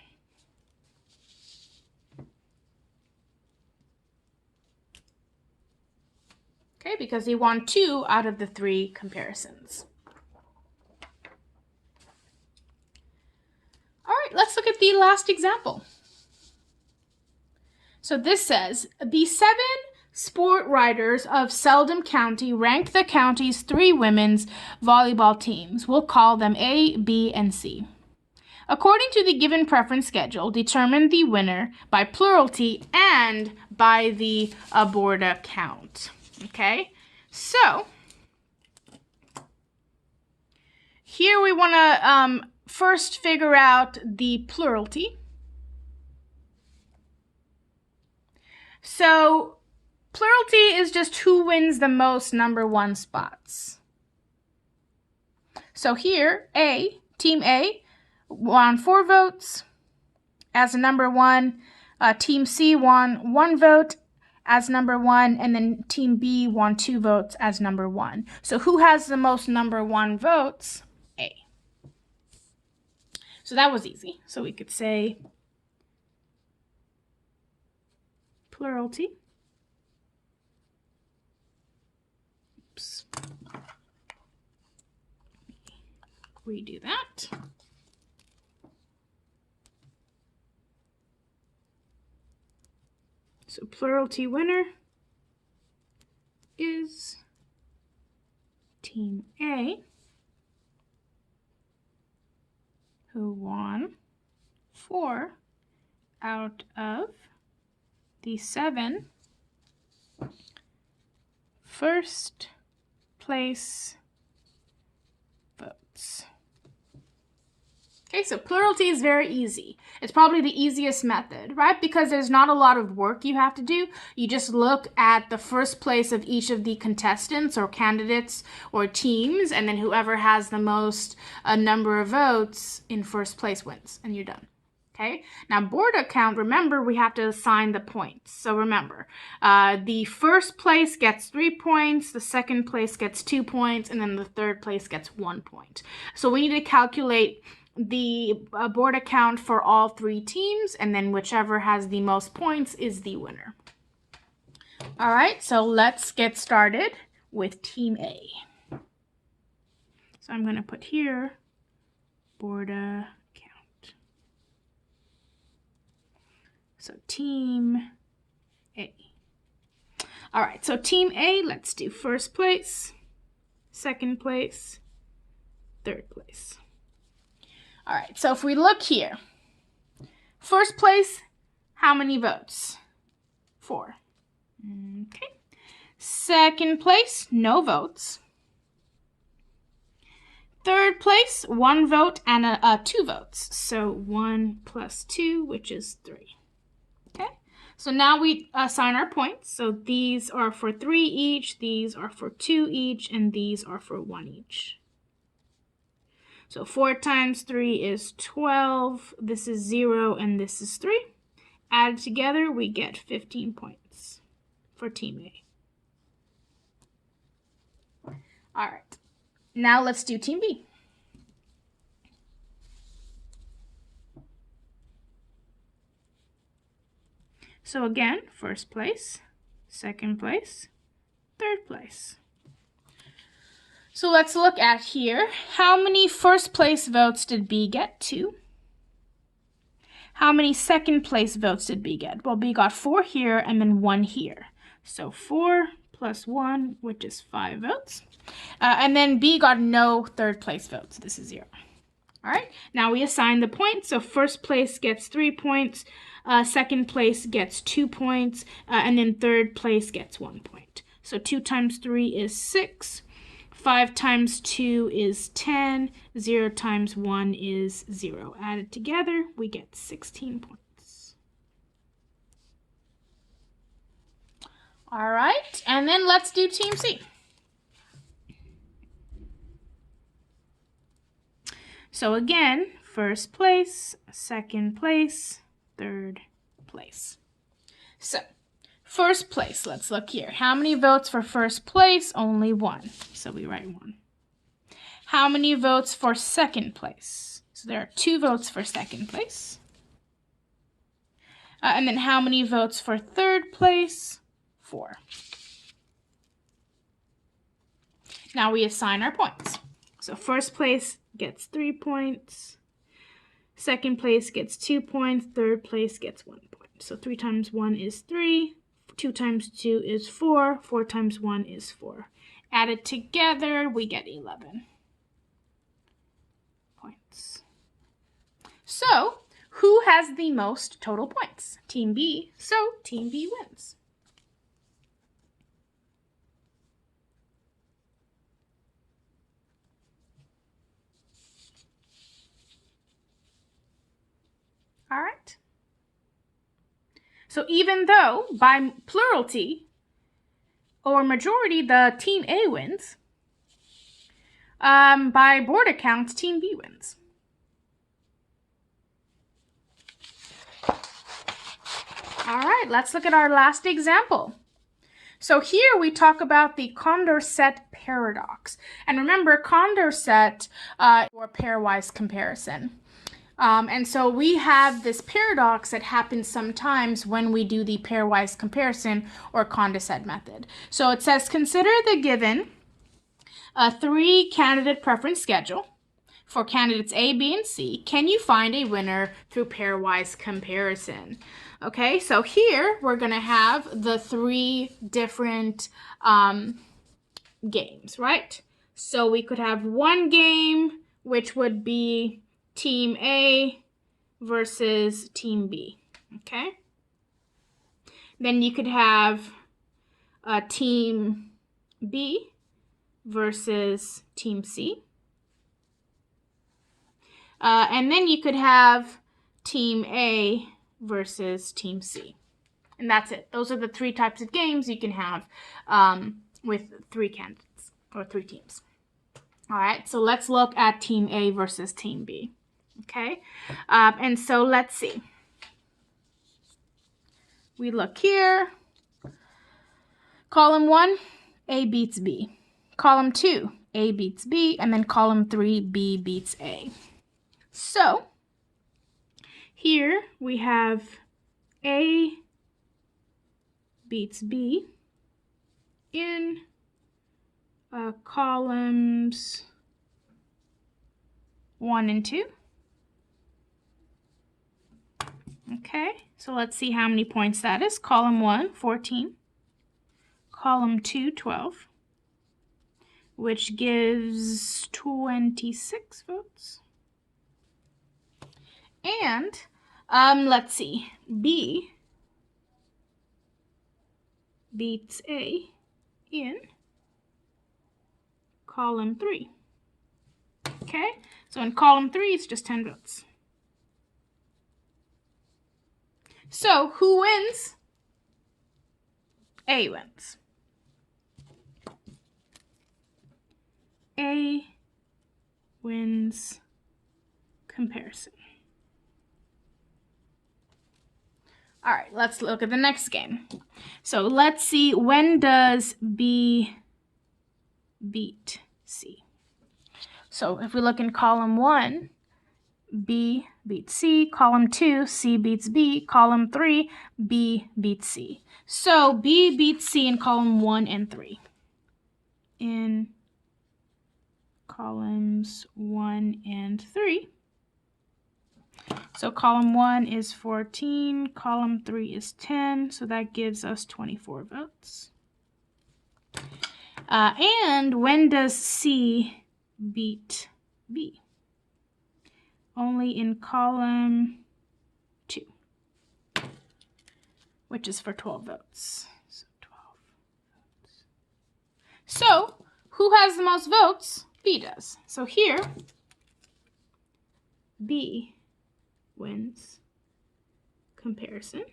Okay, because he won 2 out of the 3 comparisons. All right, let's look at the last example. So this says, the 7 sport writers of Seldom County ranked the county's 3 women's volleyball teams. We'll call them A, B, and C. According to the given preference schedule, determine the winner by plurality and by the aborta count. Okay, so here we want to first figure out the plurality. So plurality is just who wins the most number 1 spots. So here, Team A won 4 votes as number 1. Team C won 1 vote as number 1, and then Team B won 2 votes as number 1. So who has the most number 1 votes? A. So that was easy. So we could say plurality. Oops. Redo that. So plurality winner is Team A, who won 4 out of the 7 first place votes. Okay, so plurality is very easy. It's probably the easiest method, right? Because there's not a lot of work you have to do. You just look at the first place of each of the contestants or candidates or teams, and then whoever has the most number of votes in first place wins, and you're done. Okay, now aborta count, remember we have to assign the points. So remember, the first place gets 3 points, the second place gets 2 points, and then the third place gets 1 point. So we need to calculate the aborta count for all 3 teams, and then whichever has the most points is the winner. All right, so let's get started with Team A. So I'm going to put here aborta count. So Team A. All right, so Team A, let's do first place, second place, third place. All right, so if we look here, first place, how many votes? 4. Okay. Second place, no votes. Third place, 1 vote and 2 votes. So 1 plus 2, which is 3. Okay. So now we assign our points. So these are for 3 each, these are for 2 each, and these are for 1 each. So 4 times 3 is 12. This is 0 and this is 3. Added together, we get 15 points for Team A. All right. Now let's do Team B. So again, first place, second place, third place. So let's look at here. How many first place votes did B get? 2. How many second place votes did B get? Well, B got 4 here and then 1 here. So 4 plus 1, which is 5 votes. And then B got no third place votes. This is 0. All right, now we assign the points. So first place gets 3 points, second place gets 2 points, and then third place gets 1 point. So 2 times 3 is 6. 5 times 2 is 10. 0 times 1 is 0. Added together, we get 16 points. All right, and then let's do Team C. So again, first place, second place, third place. So first place, let's look here. How many votes for first place? Only 1. So we write 1. How many votes for second place? So there are 2 votes for second place. And then how many votes for third place? 4. Now we assign our points. So first place gets 3 points. Second place gets 2 points. Third place gets 1 point. So 3 times 1 is 3. 2 times 2 is 4. 4 times 1 is 4. Added together, we get 11 points. So, who has the most total points? Team B. So, Team B wins. All right. So even though by plurality or majority the Team A wins, by border count, Team B wins. All right, let's look at our last example. So here we talk about the Condorcet paradox. And remember, Condorcet or pairwise comparison. And so we have this paradox that happens sometimes when we do the pairwise comparison or Condorcet method. So it says, consider the given 3 candidate preference schedule for candidates A, B, and C. Can you find a winner through pairwise comparison? Okay, so here we're going to have the 3 different games, right? So we could have one game, which would be Team A versus Team B, okay? Then you could have Team B versus Team C. And then you could have Team A versus Team C. And that's it. Those are the 3 types of games you can have with 3 candidates or 3 teams. All right, so let's look at Team A versus Team B. Okay, and so let's see. We look here. Column 1, A beats B. Column 2, A beats B. And then column 3, B beats A. So here we have A beats B in columns 1 and 2. Okay, so let's see how many points that is. Column 1, 14. Column 2, 12, which gives 26 votes. And let's see, B beats A in column 3. Okay, so in column 3, it's just 10 votes. So who wins? A wins. A wins comparison. All right, let's look at the next game. So let's see, when does B beat C? So if we look in column 1, B beats C. Column 2, C beats B. Column 3, B beats C. So B beats C in column 1 and 3. In columns 1 and 3. So column 1 is 14, column 3 is 10, so that gives us 24 votes. And when does C beat B? only in column 2, which is for 12 votes. So 12 votes. So who has the most votes? B does. So here, B wins comparison.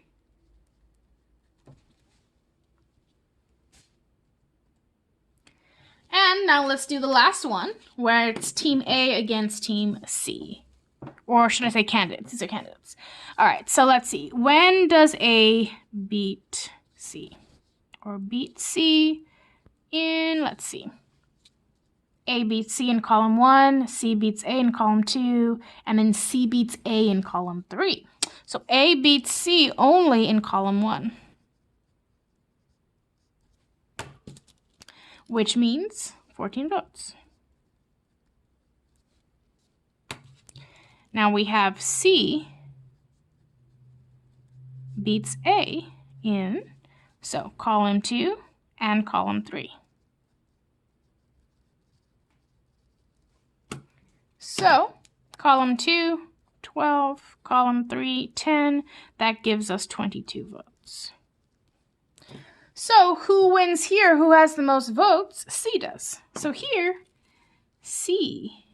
And now let's do the last one, where it's Team A against Team C. Or should I say candidates? These are candidates. All right, so let's see. When does A beat C? Or beat C in, let's see. A beats C in column 1, C beats A in column 2, and then C beats A in column 3. So A beats C only in column 1. Which means 14 votes. Now we have C beats A in, so column 2 and column 3. So column 2, 12, column 3, 10, that gives us 22 votes. So who wins here? Who has the most votes? C does. So here, C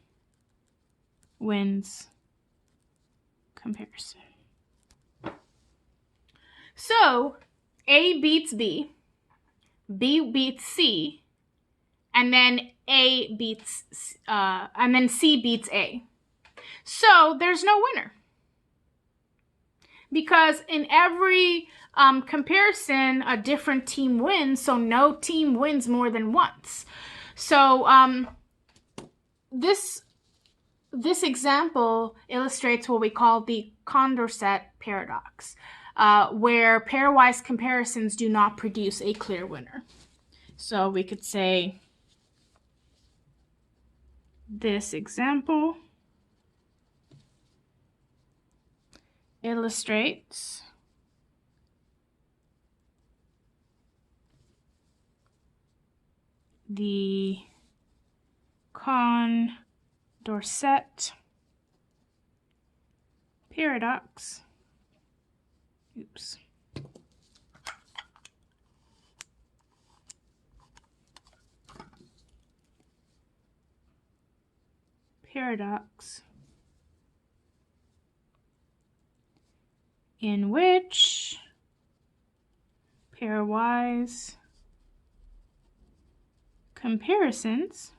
wins comparison. So A beats B, B beats C, and then A beats, and then C beats A. So there's no winner. Because in every comparison, a different team wins, so no team wins more than once. So this example illustrates what we call the Condorcet paradox, where pairwise comparisons do not produce a clear winner. So we could say this example illustrates the Condorcet paradox. Oops. Paradox in which pairwise comparisons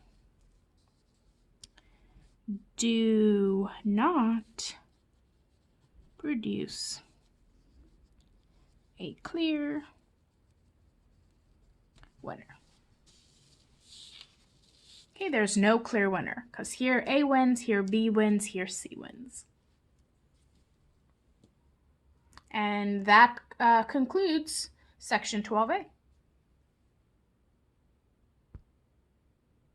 do not produce a clear winner. Okay, there's no clear winner because here A wins, here B wins, here C wins. And that concludes section 12A.